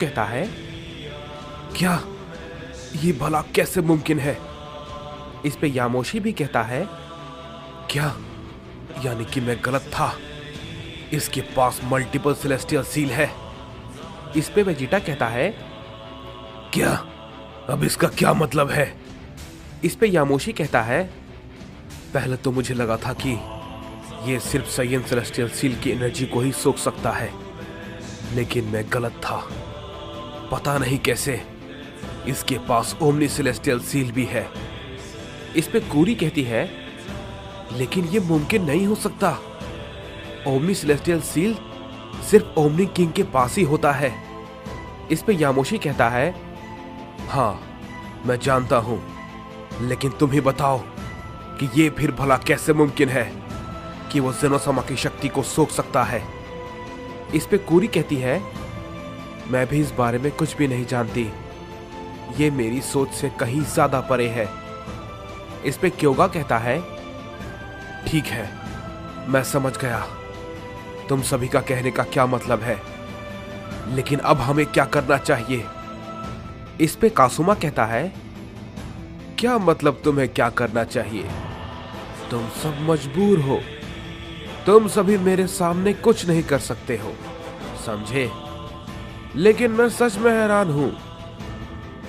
कहता है, क्या ये भला कैसे मुमकिन है? इस पे यामोशी भी कहता है, क्या यानी कि मैं गलत था, इसके पास मल्टीपल सेलेस्टियल सील है। इस पे वेजिटा कहता है, क्या अब इसका क्या मतलब है? इस पे यामोशी कहता है, पहले तो मुझे लगा था कि ये सिर्फ साइयन सेलेस्टियल सील की एनर्जी को ही सोख सकता है, लेकिन मैं गलत था। पता नहीं कैसे इसके पास ओमनी सेलेस्टियल सील भी है। इस पे कूरी कहती है, लेकिन ये मुमकिन नहीं हो सकता। ओमनी सेलेस्टियल सील सिर्फ ओमनी किंग के पास ही होता है। इस पे यामोशी कहता है, हाँ मैं जानता हूं, लेकिन तुम ही बताओ कि ये फिर भला कैसे मुमकिन है कि वो ज़ेनोसामा की शक्ति को सोख सकता है। इस पे कूरी कहती है, मैं भी इस बारे में कुछ भी नहीं जानती, ये मेरी सोच से कहीं ज्यादा परे है। इस पे क्योगा कहता है, ठीक है मैं समझ गया तुम सभी का कहने का क्या मतलब है, लेकिन अब हमें क्या करना चाहिए? इस पे कासुमा कहता है, क्या मतलब तुम्हें क्या करना चाहिए? तुम सब मजबूर हो, तुम सभी मेरे सामने कुछ नहीं कर सकते हो, समझे? लेकिन मैं सच में हैरान हूं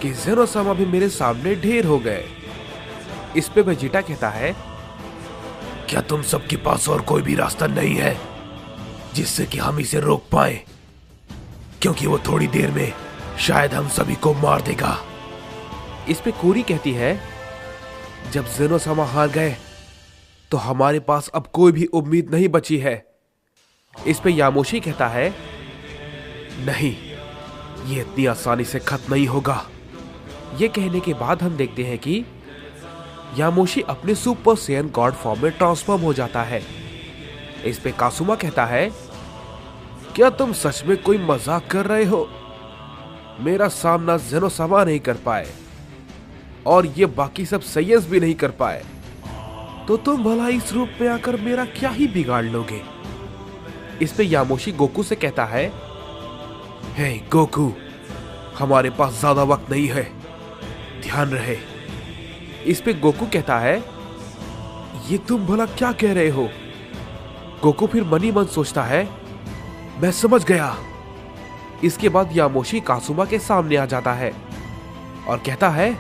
कि ज़ेनोसामा भी मेरे सामने ढेर हो गए। इस पे वेजिटा कहता है, क्या तुम सबके पास और कोई भी रास्ता नहीं है जिससे कि हम इसे रोक पाए? क्योंकि वो थोड़ी देर में शायद हम सभी को मार देगा। इस पे कूरी कहती है, जब ज़ेनोसामा हार गए तो हमारे पास अब कोई भी उम्मीद नहीं बची है। इस पे यामोशी कहता है, नहीं ये इतनी आसानी से खत्म नहीं होगा। ये कहने के बाद हम देखते हैं कि यामोशी अपने सुपर सेयन गॉड फॉर्म में ट्रांसफॉर्म हो जाता है। इस पे कासुमा कहता है, क्या तुम सच में कोई मजाक कर रहे हो? मेरा सामना ज़ेनोसामा नहीं कर पाए और ये बाकी सब साइयन्स भी नहीं कर पाए, तो तुम भला इस रूप में आकर मेरा क्या ही बिगाड़ लोगे? इस पे यामोशी गोकू से कहता है, हे गोकू, हमारे पास ज्यादा वक्त नहीं है, ध्यान रहे। इस पे गोकू कहता है, ये तुम भला क्या कह रहे हो? गोकू फिर मनी मन सोचता है, मैं समझ गया। इसके बाद यामोशी कासुमा के सामने आ जाता है और कहता है,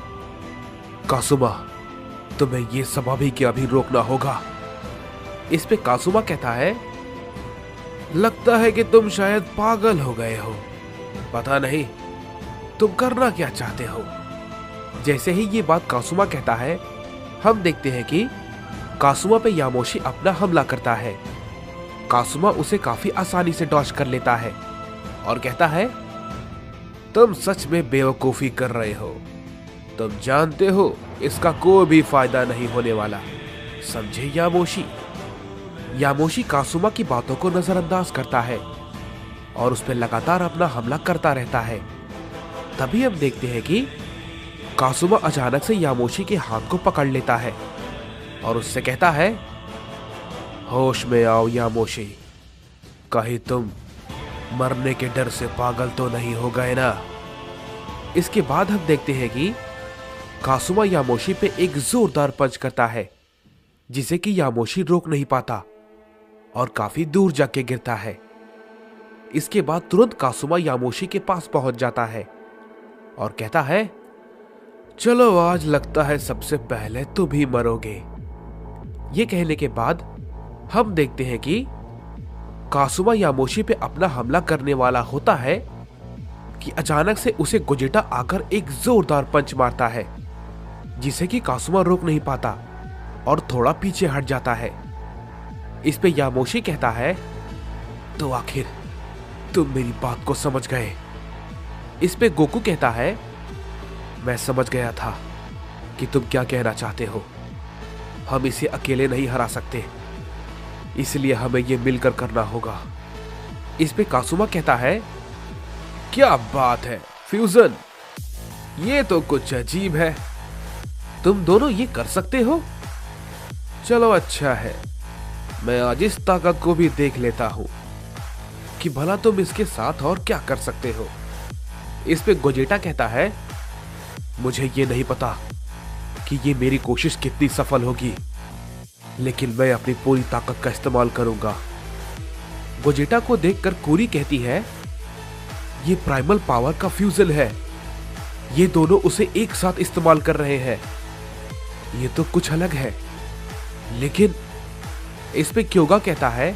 कासुमा तुम्हें ये सब अभी के अभी रोकना होगा। इस पे कासुमा कहता है, लगता है कि तुम शायद पागल हो गए हो, पता नहीं तुम करना क्या चाहते हो। जैसे ही ये बात कासुमा कहता है, हम देखते हैं कि कासुमा पे यामोशी अपना हमला करता है। कासुमा उसे काफी आसानी से डॉज कर लेता है और कहता है, तुम सच में बेवकूफी कर रहे हो, तुम जानते हो इसका कोई भी फायदा नहीं होने वाला, समझे यामोशी? यामोशी कासुमा की बातों को नजरअंदाज करता है और उस पर लगातार अपना हमला करता रहता है। तभी हम देखते हैं कि कासुमा अचानक से यामोशी के हाथ को पकड़ लेता है और उससे कहता है, होश में आओ यामोशी, कहीं तुम मरने के डर से पागल तो नहीं हो गए ना? इसके बाद हम देखते हैं कि कासुमा यामोशी पे एक जोरदार पंच करता है, जिसे कि यामोशी रोक नहीं पाता और काफी दूर जाके गिरता है। इसके बाद तुरंत कासुमा यामोशी के पास पहुंच जाता है और कहता है, चलो आज लगता है सबसे पहले तुम भी मरोगे। ये कहने के बाद हम देखते हैं कि कासुमा यामोशी पे अपना हमला करने वाला होता है कि अचानक से उसे गोजेटा आकर एक जोरदार पंच मारता है, जिसे कि कासुमा रोक नहीं पाता और थोड़ा पीछे हट जाता है। इस पे यामोशी कहता है, तो आखिर तुम मेरी बात को समझ गए। इस पे गोकू कहता है, मैं समझ गया था कि तुम क्या कहना चाहते हो, हम इसे अकेले नहीं हरा सकते, इसलिए हमें यह मिलकर करना होगा। इस पे कासुमा कहता है, क्या बात है फ्यूजन, ये तो कुछ अजीब है, तुम दोनों ये कर सकते हो? चलो अच्छा है, मैं आज इस ताकत को भी देख लेता हूं कि भला तुम इसके साथ और क्या कर सकते हो। इस पे गोजेटा कहता है, मुझे ये नहीं पता कि ये मेरी कोशिश कितनी सफल होगी, लेकिन मैं अपनी पूरी ताकत का इस्तेमाल करूंगा। गोजेटा को देखकर कोरी कहती है, ये प्राइमल पावर का फ्यूजन है, ये दोनों उसे एक साथ इस्तेमाल कर रहे हैं, ये तो कुछ अलग है। लेकिन इस पे क्योगा कहता है,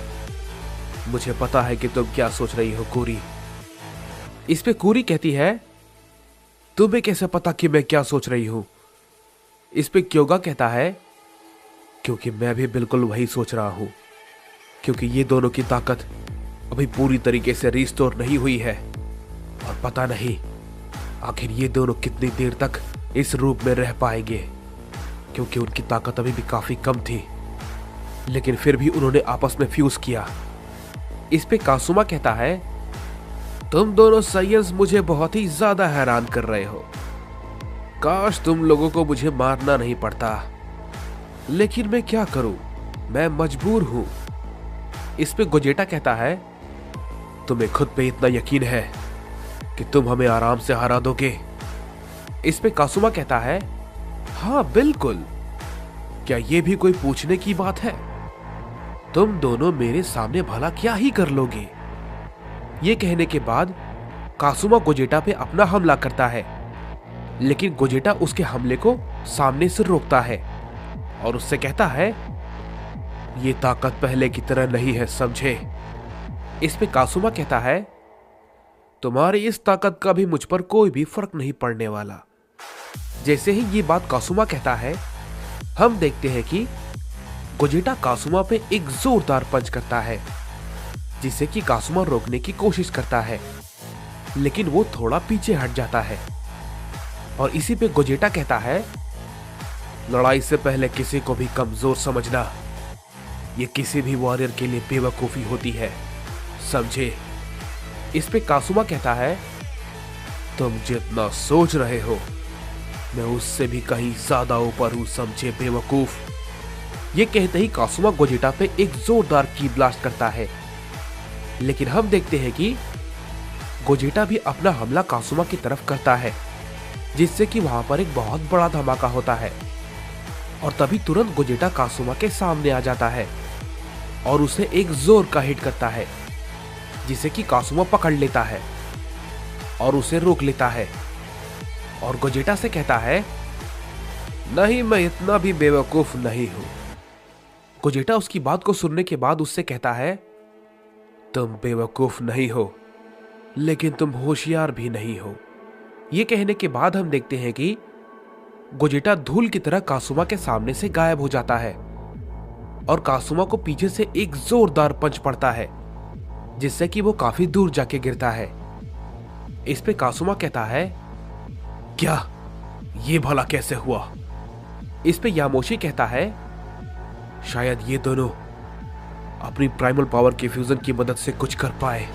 मुझे पता है कि तुम क्या सोच रही हो कोरी। इस पे कोरी कहती है, तुम्हें कैसे पता कि मैं क्या सोच रही हूं। इस पे क्योगा कहता है, क्योंकि मैं भी बिल्कुल वही सोच रहा हूं, क्योंकि ये दोनों की ताकत अभी पूरी तरीके से रिस्टोर नहीं हुई है और पता नहीं आखिर ये दोनों कितनी देर तक इस रूप में रह पाएंगे, क्योंकि उनकी ताकत अभी भी काफी कम थी, लेकिन फिर भी उन्होंने आपस में फ्यूज किया। इस पे कासुमा कहता है, तुम दोनों साइंस मुझे बहुत ही ज्यादा हैरान कर रहे हो। काश तुम लोगों को मुझे मारना नहीं पड़ता, लेकिन मैं क्या करूं, मैं मजबूर हूं। इस पे गोजेटा कहता है, तुम्हें खुद पे इतना यकीन है कि तुम हमें आराम से हरा दोगे। इस पे कासुमा कहता है, हाँ बिल्कुल, क्या ये भी कोई पूछने की बात है, तुम दोनों मेरे सामने भला क्या ही कर लोगे। ये कहने के बाद कासुमा गोजेटा पे अपना हमला करता है, लेकिन गोजेटा उसके हमले को सामने से रोकता है और उससे कहता है, ये ताकत पहले की तरह नहीं है, समझे। इस पे कासुमा कहता है, तुम्हारी इस ताकत का भी मुझ पर कोई भी फर्क नहीं पड़ने वाला। जैसे ही ये बात कासुमा कहता है, हम देखते हैं कि गोजेटा कासुमा पे एक जोरदार पंच करता है, जिसे कि कासुमा रोकने की कोशिश करता है, लेकिन वो थोड़ा पीछे हट जाता है। और इसी पे गोजेटा कहता है, लड़ाई से पहले किसी को भी कमजोर समझना, ये किसी भी वॉरियर के लिए बेवकूफी होती है, समझे। इस पे कासुमा कहता है, तुम जितना सोच रहे हो मैं उससे भी कहीं ज्यादा ऊपर हूं, समझे बेवकूफ। ये कहते ही कासुमा गोजेटा पे एक जोरदार की ब्लास्ट करता है, लेकिन हम देखते हैं कि गोजेटा भी अपना हमला कासुमा की तरफ करता है, जिससे कि वहां पर एक बहुत बड़ा धमाका होता है। और तभी तुरंत गोजेटा कासुमा के सामने आ जाता है और उसे एक जोर का हिट करता है, जिसे कि कासुमा पकड़ लेता है और उसे रोक लेता है और गोजेटा से कहता है, नहीं, मैं इतना भी बेवकूफ नहीं हूं। गोजेटा उसकी बात को सुनने के बाद उससे कहता है, तुम बेवकूफ नहीं हो, लेकिन तुम होशियार भी नहीं हो। यह कहने के बाद हम देखते हैं कि गोजेटा धूल की तरह कासुमा के सामने से गायब हो जाता है और कासुमा को पीछे से एक जोरदार पंच पड़ता है, जिससे कि वो काफी दूर जाके गिरता है। इस पे कासुमा कहता है, क्या ये भला कैसे हुआ। इस पे यामोशी कहता है, शायद ये दोनों अपनी प्राइमल पावर के फ्यूजन की मदद से कुछ कर पाए।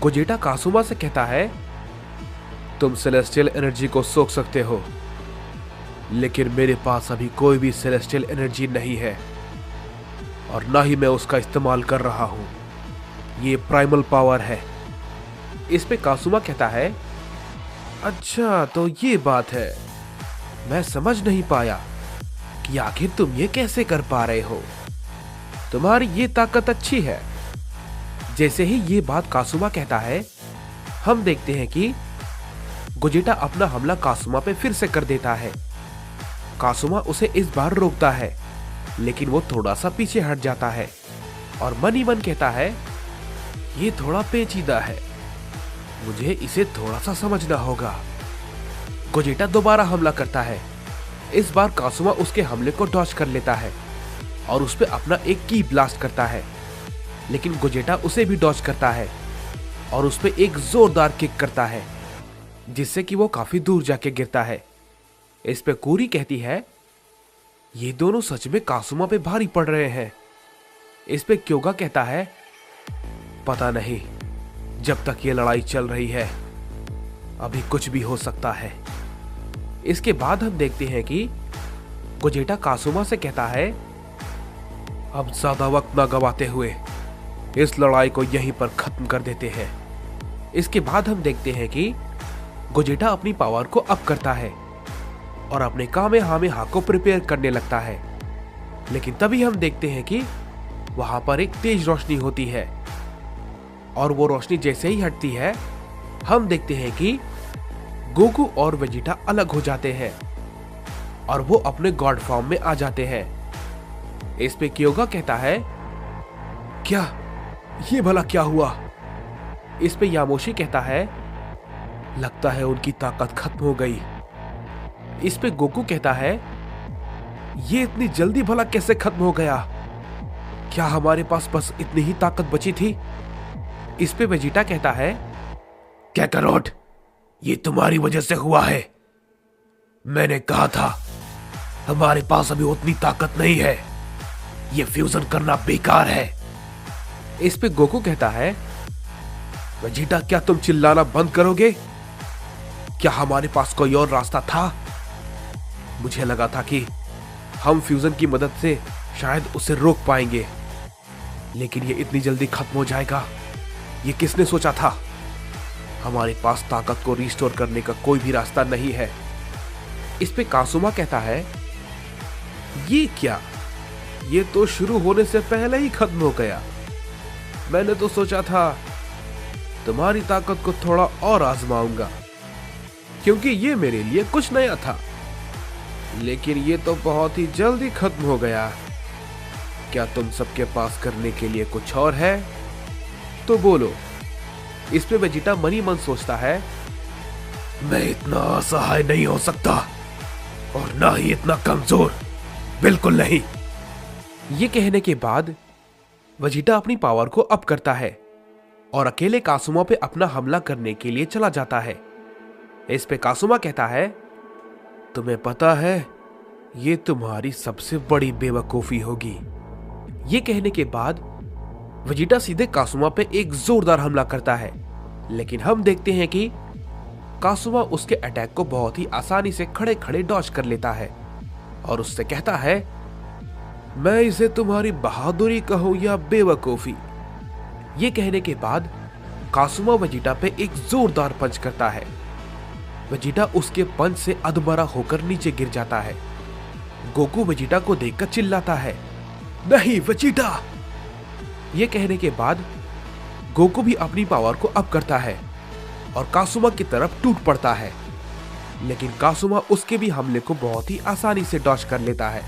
गोजेटा कासुमा से कहता है, तुम सेलेस्टियल एनर्जी को सोख सकते हो, लेकिन मेरे पास अभी कोई भी सेलेस्टियल एनर्जी नहीं है और ना ही मैं उसका इस्तेमाल कर रहा हूं, ये प्राइमल पावर है। इस पे कासुमा कहता है, अच्छा तो ये बात है, मैं समझ नहीं पाया कि आखिर तुम ये कैसे कर पा रहे हो, तुम्हारी ये ताकत अच्छी है। जैसे ही ये बात कासुमा कहता है, हम देखते हैं कि गोजेटा अपना हमला कासुमा पे फिर से कर देता है। कासुमा उसे इस बार रोकता है, लेकिन वो थोड़ा सा पीछे हट जाता है और मन ही मन कहता है, ये थोड़ा पेचीदा है, मुझे इसे थोड़ा सा समझना होगा। गोजेटा दोबारा हमला करता है। इस बार कासुमा उसके हमले को डॉज कर लेता है और उस पे अपना एक की ब्लास्ट करता है, लेकिन गोजेटा उसे भी डॉज करता है और उस पे एक जोरदार किक करता है, जिससे कि वो काफी दूर जाके गिरता है। इस पे कोरी कहती है, ये दोनों सच में कासुमा पे भारी पड़ रहे हैं। इस पे क्योगा कहता है, पता नहीं, जब तक ये लड़ाई चल रही है अभी कुछ भी हो सकता है। इसके बाद हम देखते हैं कि गोजेटा कासुमा से कहता है, अब ज्यादा वक्त ना गवाते हुए इस लड़ाई को यहीं पर खत्म कर देते हैं। इसके बाद हम देखते हैं कि गोजेटा अपनी पावर को अप करता है और अपने कामेहामेहा को प्रिपेयर करने लगता है। लेकिन तभी हम देखते हैं कि वहां पर एक तेज रोशनी होती है और वो रोशनी जैसे ही हटती है हम देखते हैं कि गोकू और वेजिटा अलग हो जाते हैं और वो अपने गॉड फॉर्म में आ जाते हैं। इस पे क्योगा कहता है, क्या ये भला क्या हुआ? इस पे यामोशी कहता है, लगता है उनकी ताकत खत्म हो गई। इस पे गोकू कहता है, ये इतनी जल्दी भला कैसे खत्म हो गया? क्या हमारे पास बस इतनी ही ताकत बची थी? इस पे वेजिटा कहता है, कैकारोट, ये तुम्हारी वजह से हुआ है। मैंने कहा था हमारे पास अभी उतनी ताकत नहीं है, ये फ्यूजन करना बेकार है। इस पे गोकू कहता है, वेजिटा क्या तुम चिल्लाना बंद करोगे? क्या हमारे पास कोई और रास्ता था? मुझे लगा था कि हम फ्यूजन की मदद से शायद उसे रोक पाएंगे, लेकिन ये इतनी जल्दी खत्म हो जाएगा, ये किसने सोचा था? हमारे पास ताकत को रिस्टोर करने का कोई भी रास्ता नहीं है। इस पे कासुमा कहता है, ये क्या? ये तो शुरू होने से पहले ही खत्म हो गया। मैंने तो सोचा था तुम्हारी ताकत को थोड़ा और आजमाऊंगा, क्योंकि ये मेरे लिए कुछ नया था, लेकिन ये तो बहुत ही जल्दी खत्म हो गया। क्या तुम सबके पास करने के लिए कुछ और है तो बोलो। इस पे वेजिटा मनी मन सोचता है, मैं इतना असहाय नहीं हो सकता और ना ही इतना कमजोर, बिल्कुल नहीं। ये कहने के बाद वेजिटा अपनी पावर को अप करता है और अकेले कासुमा पे अपना हमला करने के लिए चला जाता है। इस पे कासुमा कहता है, तुम्हें पता है ये तुम्हारी सबसे बड़ी बेवकूफी होगी। ये कहने के बाद वेजिटा सीधे कासुमा पे एक जोरदार हमला करता है, लेकिन हम देखते हैं कि कासुमा उसके अटैक को बहुत ही आसानी से खड़े खड़े डॉज कर लेता है और उससे कहता है, मैं इसे तुम्हारी बहादुरी कहूं या बेवकूफी। ये कहने के बाद कासुमा वेजिटा पे एक जोरदार पंच करता है। वेजिटा उसके पंच से अधमरा होकर नीचे गिर जाता है। गोकू वेजिटा को देखकर चिल्लाता है, नहीं वेजिटा। ये कहने के बाद गोकू भी अपनी पावर को अप करता है और कासुमा की तरफ टूट पड़ता है, लेकिन कासुमा उसके भी हमले को बहुत ही आसानी से डॉज कर लेता है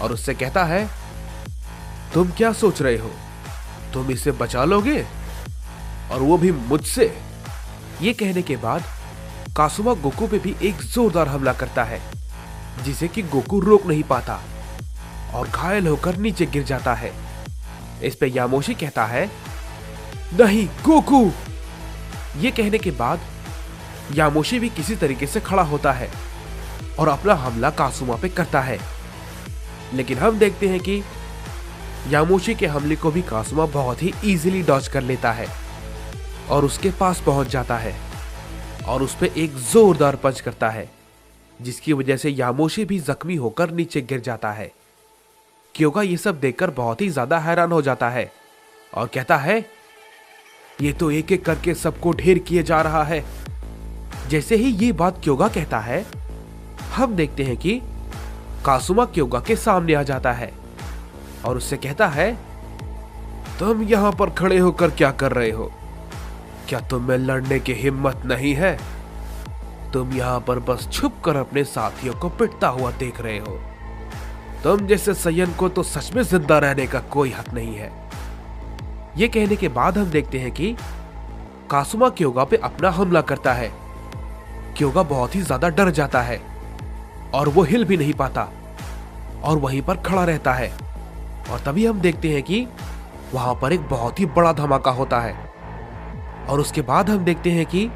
और उससे कहता है, तुम क्या सोच रहे हो, तुम इसे बचा लोगे, और वो भी मुझसे? ये कहने के बाद कासुमा गोकू पे भी एक जोरदार हमला करता है, जिसे कि गोकू रोक नहीं पाता और घायल होकर नीचे गिर जाता है। इस पे यामोशी कहता है, नहीं गोकू। ये कहने के बाद यामोशी भी किसी तरीके से खड़ा होता है और अपना हमला कासुमा पे करता है, लेकिन हम देखते हैं कि यामोशी के हमले को भी कासुमा बहुत ही इजीली डॉज कर लेता है और उसके पास पहुंच जाता है और उस पे एक जोरदार पंच करता है, जिसकी वजह से यामोशी भी जख्मी होकर नीचे गिर जाता है। क्योगा ये सब देखकर बहुत ही ज्यादा हैरान हो जाता है और कहता है, ये तो एक एक करके सबको ढेर किए जा रहा है। जैसे ही ये बात क्योगा कहता है, हम देखते हैं कि कासुमा क्योगा के सामने आ जाता है और उससे कहता है, तुम यहां पर खड़े होकर क्या कर रहे हो? क्या तुम में लड़ने की हिम्मत नहीं है? तुम यहां पर बस छुप कर अपने साथियों को पिटता हुआ देख रहे हो। तुम जैसे सयन को तो सच में जिंदा रहने का कोई हक नहीं है। ये कहने के बाद हम देखते हैं कि कासुमा क्योगा पे अपना हमला करता है। क्योगा बहुत ही ज्यादा डर जाता है और वो हिल भी नहीं पाता और वहीं पर खड़ा रहता है, और तभी हम देखते हैं कि वहां पर एक बहुत ही बड़ा धमाका होता है और उसके बाद हम देखते हैं कि